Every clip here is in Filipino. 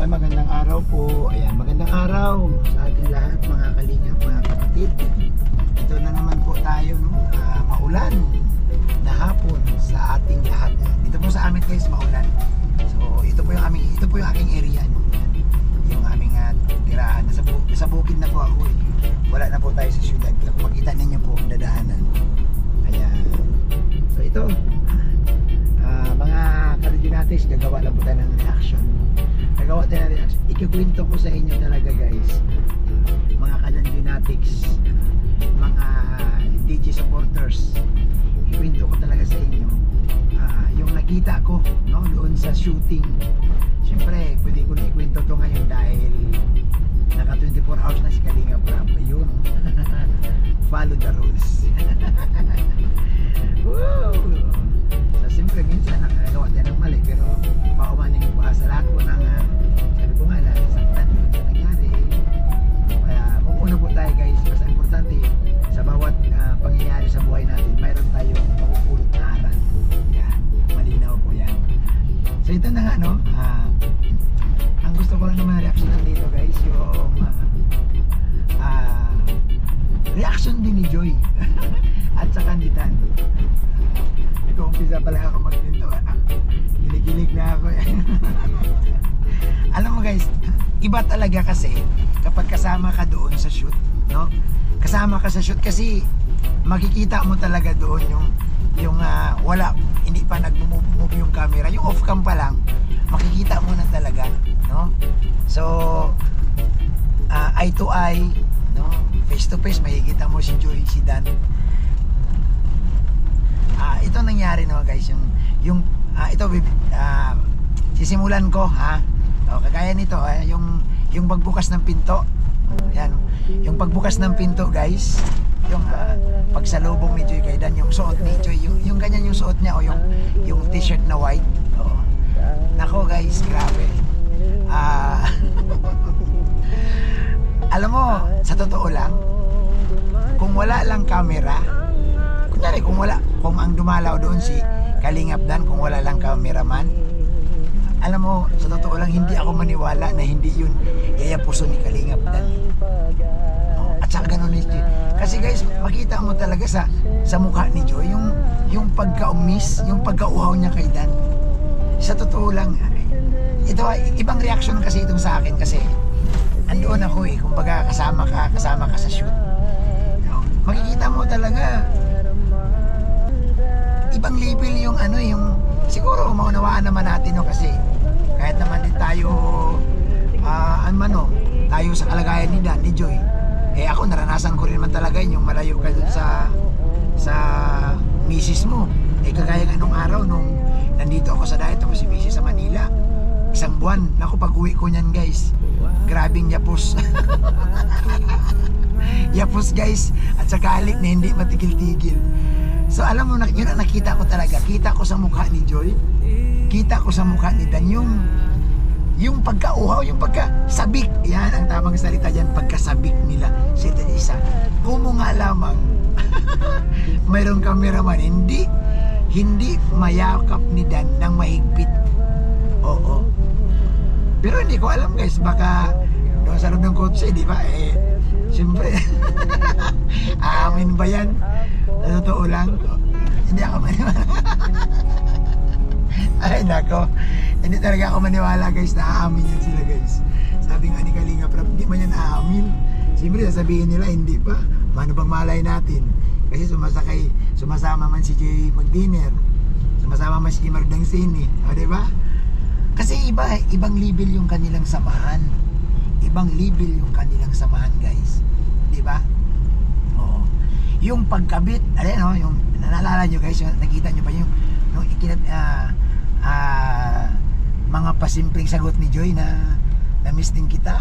magandang araw po. Ayan, magandang araw sa ating lahat mga kalingap, mga kapatid. Ito na naman po tayo, no? Maulan na hapon sa ating lahat. Dito po sa amin guys, maulan. So, ito po yung aking area, no? Yung aming tirahan. Nasa bukid na po ako eh. Wala na po tayo sa syudad. Kung makita ninyo po, dadahanan. Ayan. So, ito. Mga kalinganates, gagawa lang po tayo ng reaction. Gagawa tayo ng reaction. Ikikwento ko sa inyo talaga guys, mga kalinganates, mga DJ supporters, ikwento ko talaga sa inyo yung nakita ko, no, doon sa shooting. Siyempre, pwede ko na ikwento to ngayon dahil naka 24 hours na si Kalinga Prab. Yun. Follow the rules. Woo! So siyempre minsan nakagawa tayo ng mali, pero paumaning po sa lahat po ng sabi ko nga na saktan yun sa nangyari. Kaya muna po tayo guys, basta importante sa bawat pangyayari sa buhay natin mayroon tayong mapupulot na aral. Yan, malinaw po yan. So ito na nga, no, ang gusto ko lang naman reaction dito guys, yung reaction din ni Joy at saka ni Dan. Umpisa pala ako magpinto. Kilig-kilig na ako eh. Alam mo guys, iba talaga kasi kapag kasama ka doon sa shoot, no? Kasama ka sa shoot kasi makikita mo talaga doon yung wala, hindi pa nag-move yung camera, yung off cam pa lang makikita mo na talaga, no? So eye to eye, no? Face to face makikita mo si Joy, si Dan. Ito nangyari, no guys, yung ito sisimulan ko kagaya nito yung pagbukas ng pinto. Yan, yung pagbukas ng pinto guys, yung pagsalubong ni Joy kay Dan, yung suot ni Joy, yung ganyan yung suot niya, o yung t-shirt na white. Nako guys, grabe. Alam mo, sa totoo lang, kung wala lang camera, kunyari kung ang dumalaw doon si Kalingap Dan, kung wala lang cameraman, alam mo, sa totoo lang hindi ako maniwala na hindi yun yayapuso ni Kalingap Dan. At saka ganun ni Joy. Kasi guys, makita mo talaga sa mukha ni Joy yung pagka-umis, yung pagka-uhaw niya kay Dan. Sa totoo lang, ito ibang reaction kasi itong sa akin kasi andoon ako eh, kumbaga kasama ka sa shoot. Makikita mo talaga ibang level yung siguro maunawaan naman natin, no, kasi kahit naman din tayo tayo sa kalagayan ni Dan, ni Joy, ako naranasan ko rin naman talaga yung malayo ka dun sa misis mo. Kagaya nga nung araw nung nandito ako sa diet, ako si misis sa Manila, isang buwan, naku, pag uwi ko nyan guys, grabing yapos. Yapos guys, at saka alik na hindi matigil-tigil. So alam mo, yun ang nakita ko talaga. Kita ko sa mukha ni Joy, kita ko sa mukha ni Dan yung pagkauhaw, yung pagkasabik. Yan ang tamang salita dyan, pagkasabik nila sa isa't isa. Kung mo nga lamang mayroong cameraman, hindi mayakap ni Dan ng mahigpit. Oo. Pero hindi ko alam guys, baka doon sa loob ng kotse, di ba? Siyempre aamin ba yan? Sa totoo lang, hindi ako maniwala. Ay nako, hindi talaga ako maniwala guys na aamin yan sila guys. Sabi nga ni Kalinga Prab, hindi man yan aamin. Siyempre sasabihin nila, hindi pa. Paano bang malay natin? Kasi sumasama man si Jay mag-dinner, sumasama man si Mark Dangsini, o diba? Kasi ibang level yung kanilang samahan. Ibang level yung kanilang samahan guys, diba? Oo. Yung pagkabit, yung naalala nyo guys, yung nakita nyo ba yung mga pasimpleng sagot ni Joy na na-miss din kita.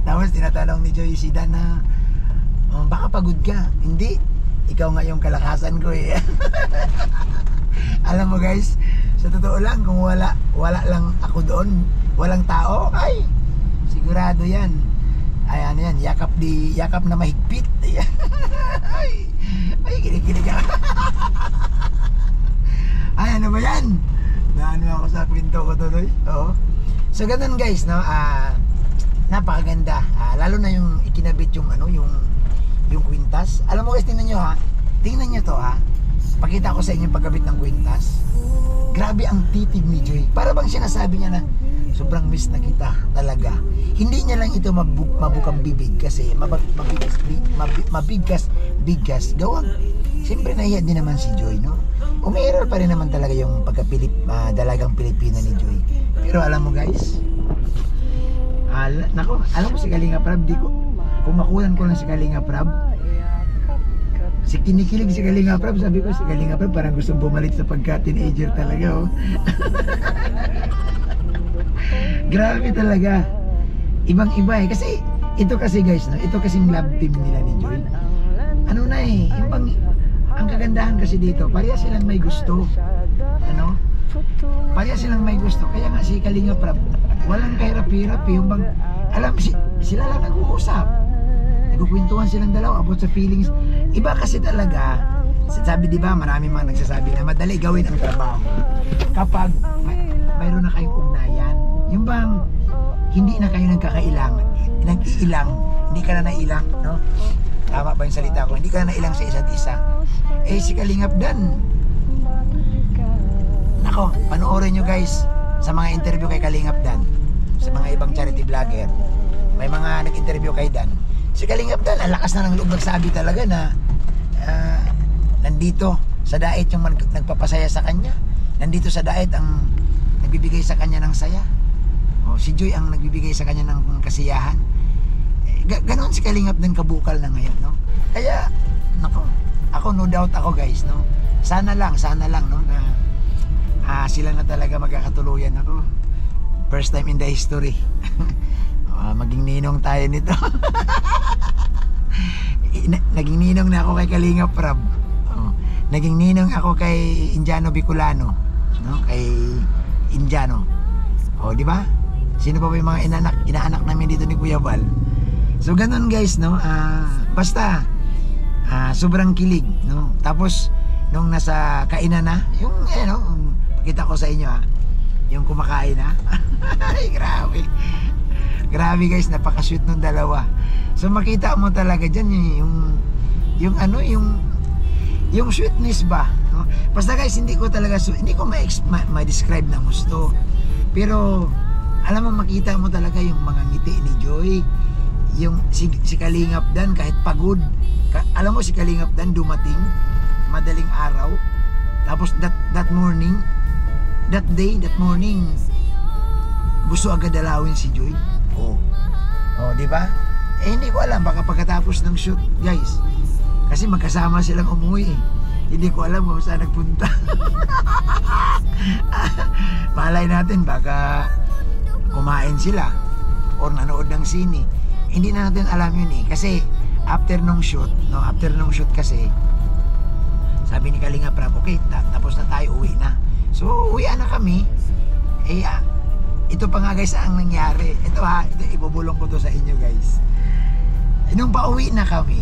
Tapos tinatanong ni Joy si Dan na baka pagod ka. Hindi, ikaw nga yung kalakasan ko eh. Alam mo guys, sa totoo lang, kung wala lang ako doon, walang tao, ay sigurado yan. Ay ano yan, yakap na mahigpit. Ay kinig-kinig ako. Ay ano ba yan? Naano ako sa sa kwento ko tuloy. Oo. So ganun guys, no? Napakaganda. Lalo na yung ikinabit yung ano, yung kwintas. Alam mo guys, tingnan nyo ha. Tingnan nyo to ha. Pakita ko sa inyo yung pagkabit ng kwintas. Grabe ang titig ni Joy. Para bang sinasabi niya na sobrang miss na kita talaga. Hindi niya lang ito mabukang bibig kasi mabigas gawang. Siyempre nahiya din naman si Joy, no? Umiiral pa rin naman talaga yung dalagang Pilipina ni Joy. Pero alam mo guys, nako, alam mo si Kalinga Prab, kung makulan ko lang si Kalinga Prab, kinikilig si Kalinga Prab, sabi ko si Kalinga Prab parang gustong bumalik sa pagka-teenager talaga, oh. Grabe talaga. Ibang-iba eh. Kasi, ito kasi guys, no? Ito kasing love team nila ni Joy. Ano na eh, ang kagandahan kasi dito, pareha silang may gusto. Ano? Pareha silang may gusto. Kaya nga si Kalinga Prab, walang kahirap-hirap eh. Yung bang, sila lang nag-uusap. Nagkukwentuhan silang dalawa about sa feelings. Iba kasi talaga, sabi di ba, marami mga nagsasabi na madali gawin ang trabaho kapag mayroon na kayong ugnayan. Yung bang hindi na kayo nagkakailang, nag-iilang, hindi ka na nailang, no? Tama ba yung salita ko? Hindi ka na nailang sa isa't isa. Eh si Kalingap Dan, nako, panoorin nyo guys sa mga interview kay Kalingap Dan, sa mga ibang charity vlogger. May mga nag-interview kay Dan. Si Kalingap Dan, ang lakas na ng loob nagsabi talaga na nandito sa dait yung nagpapasaya sa kanya. Nandito sa dait ang nagbibigay sa kanya ng saya. Si Joy ang nagbibigay sa kanya ng kasiyahan. Ganon si Kalingap din kabukal na ngayon, no? Kaya nako, ako no doubt ako guys, no? Sana lang no na sila na talaga magkakatuluyan. Ako first time in the history. Maging ninong tayo nito. Naging ninong na ako kay Kalingap Prab. Naging ninong ako kay Indiano Bicolano, no? Kay Indiano. Di ba? Sino pa ba yung mga inaanak namin dito ni Kuya Val? So ganun guys, no? Basta sobrang kilig, no? Tapos nung nasa kainan na, yung pakita ko sa inyo yung kumakain na. Ay, grabe. Grabe guys, napaka-sweet nung dalawa. So makita mo talaga diyan yung sweetness ba, no? Basta guys, hindi ko ma-describe na gusto. Pero alam mo, makita mo talaga yung mga ngiti ni Joy. Yung si Kalingap Dan kahit pagod. Alam mo si Kalingap Dan dumating madaling araw. Tapos that morning, that morning gusto agad dalawin si Joy. Di ba? Hindi ko alam, baka pagkatapos ng shoot, guys. Kasi magkasama silang umuwi eh. Hindi ko alam kung saan nagpunta. Malay natin baka kumain sila or nanood ng sine. Hindi na natin alam yun eh. Kasi after nung shoot kasi sabi ni Kalinga Prab, okay, tapos na tayo, uwi na. So uwian na kami. Ito pa nga guys ang nangyari. Ito ibubulong ko to sa inyo guys. Nung pauwi na kami,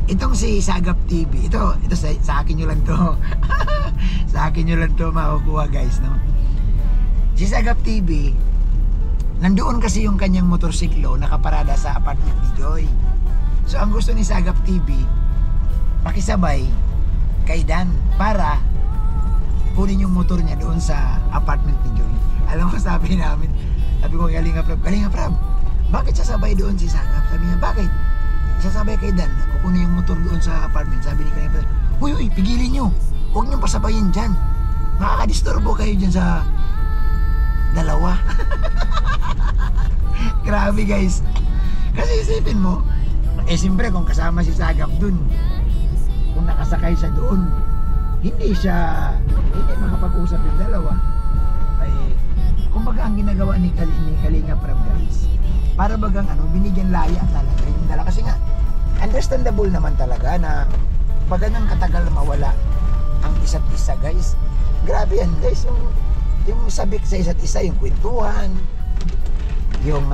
itong si Sagap TV, ito sa akin nyo lang to. Sa akin nyo lang to makukuha guys, no? Si Sagap TV, nandoon kasi yung kanyang motorsiklo nakaparada sa apartment ni Joy. So ang gusto ni Sagap TV, makisabay kay Dan para kunin yung motor niya doon sa apartment ni Joy. Alam mo, sabi ko Kalinga Prab, bakit sasabay doon si Sagap? Sabi niya, bakit? Sasabay kay Dan, kukunin yung motor doon sa apartment. Sabi ni Kalinga Prab, uy, pigilin nyo, huwag nyo pasabayin dyan, makakadisturbo kayo dyan sa dalawa. Grabe guys. Kasi isipin mo, siyempre kung kasama si Sagap dun, kung nakasakay siya doon, hindi makapag-usap yung dalawa. Ay, kumbaga ang ginagawa ni Kalinga Prab guys, para bagang binigyan laya talaga yung dalawa. Kasi nga understandable naman talaga na pag ganun katagal mawala ang isa't isa guys. Grabe yan guys, yung sabik sa isa't isa, yung kwentuhan, yung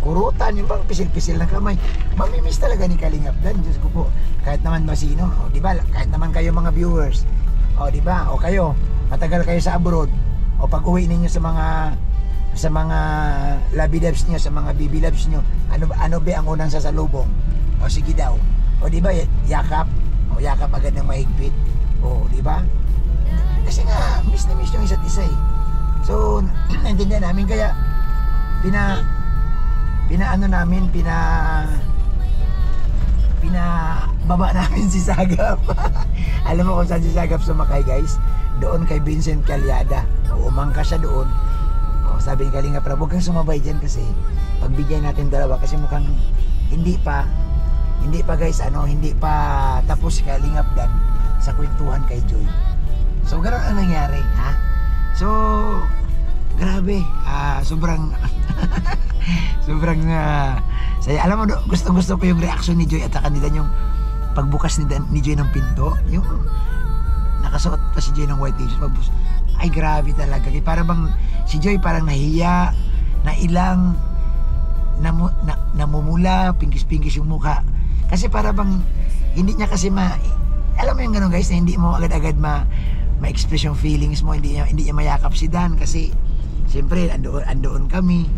kurutan, yung bang pisil-pisil ng kamay. Mamimiss talaga ni Kalingap Dan. Diyos ko po, kahit naman masino, di ba? Kahit naman kayo mga viewers, di ba? O kayo, matagal kayo sa abroad, O pag uwi ninyo sa mga Labi Labs nyo, sa mga BB Labs nyo, ano ba ang unang sasalubong? O sige daw. O di ba, yakap? O yakap agad ng mahigpit. O di ba? Kasi nga, miss na miss yung isa't isa eh. So, naintindihan namin kaya pinababa namin si Sagap. Alam mo kung saan si Sagap sumakay, guys? Doon kay Vincent Calyada. Umangka siya doon. Sabi ni Kalinga Prab, huwag kang sumabay dyan kasi pagbigyan natin dalawa kasi mukhang hindi pa guys, hindi pa tapos si Kalingap Dan sa kwentuhan kay Joy. So ganoon ang nangyari, ha? So grabe, sobrang sobrang saya. Alam mo, gustong-gusto ko yung reaction ni Joy at saka nila yung pagbukas ni Joy ng pinto, yung nakasuot pa si Joy ng white t-shirt. Ay grabe talaga. Para bang si Joy parang nahiya, nailang, namumula, pingkis-pingkis yung mukha. Kasi para bang hindi niya kasi alam mo yung gano'n guys, na hindi mo agad-agad ma-express yung feelings mo, hindi niya mayakap si Dan kasi siyempre andoon kami.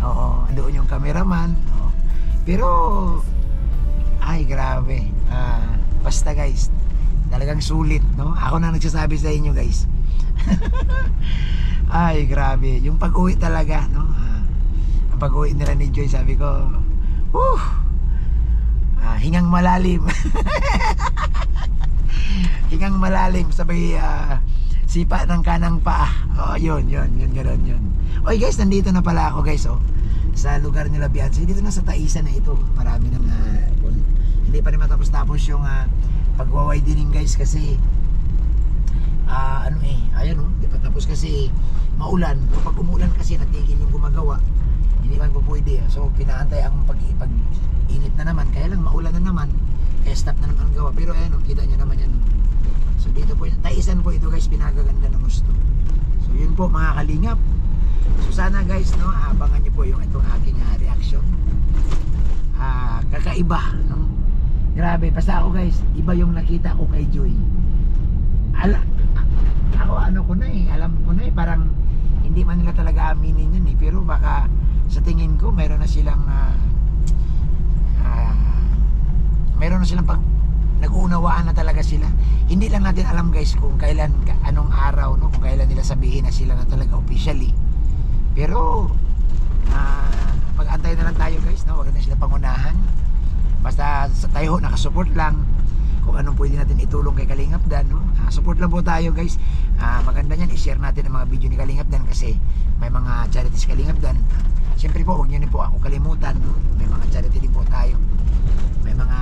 Oo, andoon yung cameraman. Oo. Pero ay grabe. Basta guys, talagang sulit, no? Ako na nagsasabi sa inyo guys. Ay grabe, yung pag-uwi talaga, no? Ang pag-uwi nila ni Joy, sabi ko, hingang malalim. Hingang malalim, sabay sipa ng kanang paa. Oh, yun, gano'n yun. Oy guys, nandito na pala ako guys, sa lugar nila Beyonce. Dito na sa Taisan na ito. Marami nang hindi pa rin matapos-tapos yung pagwawidening guys kasi ayan hindi pa tapos kasi maulan. Pag umulan kasi natigil yung gumagawa, hindi man po pwede. So pinaantay ang pag-init na naman, kaya lang maulan na naman, kaya stop na naman ang gawa. Pero ayan, kita nyo naman yan. So dito po, Taisan po ito guys, pinagaganda ng gusto. So yun po mga kalingap. So sana guys, no, abangan nyo po yung itong aking reaction. Kakaiba, no? Grabe, basta ako guys, iba yung nakita ko kay Joy. Ako alam ko na parang hindi man nila talaga aminin yun pero baka sa tingin ko meron na silang pag nag-uunawaan na talaga sila. Hindi lang natin alam guys kung kailan, anong araw, no, kung kailan nila sabihin na sila na talaga officially. Pero pag-antay na lang tayo guys, no? Wag na sila pangunahan. Basta tayo nakasupport lang kung anong pwede natin itulong kay Kalingap Dan, no? Support lang po tayo guys. Maganda niyan, i-share natin ang mga video ni Kalingap Dan kasi may mga charities Kalingap Dan. Siyempre po, huwag niyo din po ako kalimutan, no? May mga charity din po tayo. May mga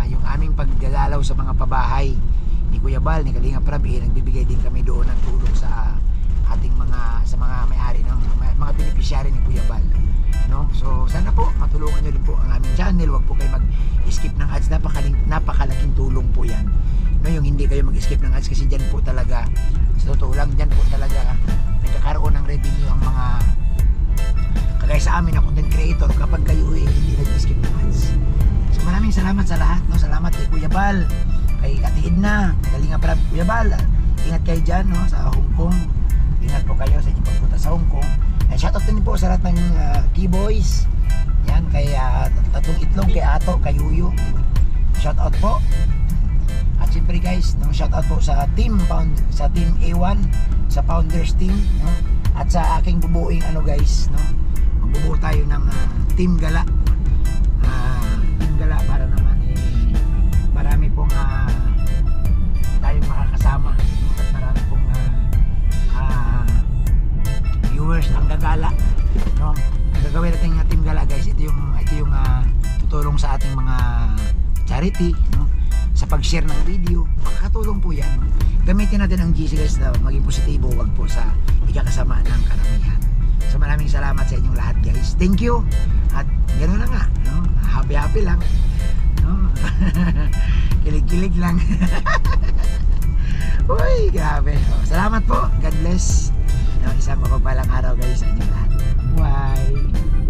yung aming pagdadalaw sa mga pabahay ni Kuya Bal, ni Kalingap Prab, nagbibigay din kami doon ng tulong sa ating sa mga may-ari ng mga beneficiary ni Kuya Bal, no? So sana po matulungan niyo din po ang aming channel. Huwag po kayo mag-skip ng ads. Napakalaking tulong po yan, no? Yung hindi kayo mag-skip ng ads kasi dyan po talaga, sa totoo lang, dyan po talaga nagkakaroon ng revenue ang mga kagaya sa amin na content creator kapag kayo hindi nag-skip ng ads. So maraming salamat sa lahat, no? Salamat kay Kuya Bal, kay Ate Edna, Kalingap Prab. Kuya Bal, ingat kayo dyan, no? Sa Hong Kong. Ingat po kayo sa inyong pagpunta sa Hong Kong. And shoutout din po sa lahat ng Keyboys. Yan, kay Tatong Itlog, kay Ato, kay Yuyo. Shoutout po. At siyempre guys, no, shoutout po sa team A1, sa Founders team, no? At sa aking bubuing guys, no? Magbubuo tayo ng Team Gala. Team Gala para naman marami pong tayong makakasama, no? At marami pong viewers ang gagala, no? Ang gagawin natin ng Team Gala guys, ito yung tutulong sa ating mga charity, no? Sa pag-share ng video, makakatulong po yan, no? Gamitin natin ang GC guys na maging positibo, wag po sa ikakasama ng karamihan. So maraming salamat sa inyong lahat guys. Thank you. At gano'n na nga, no? Happy lang, no? Kilig-kilig lang. Uy, grabe. Salamat po. God bless. Isang mapagpalang araw guys sa inyong lahat. Bye.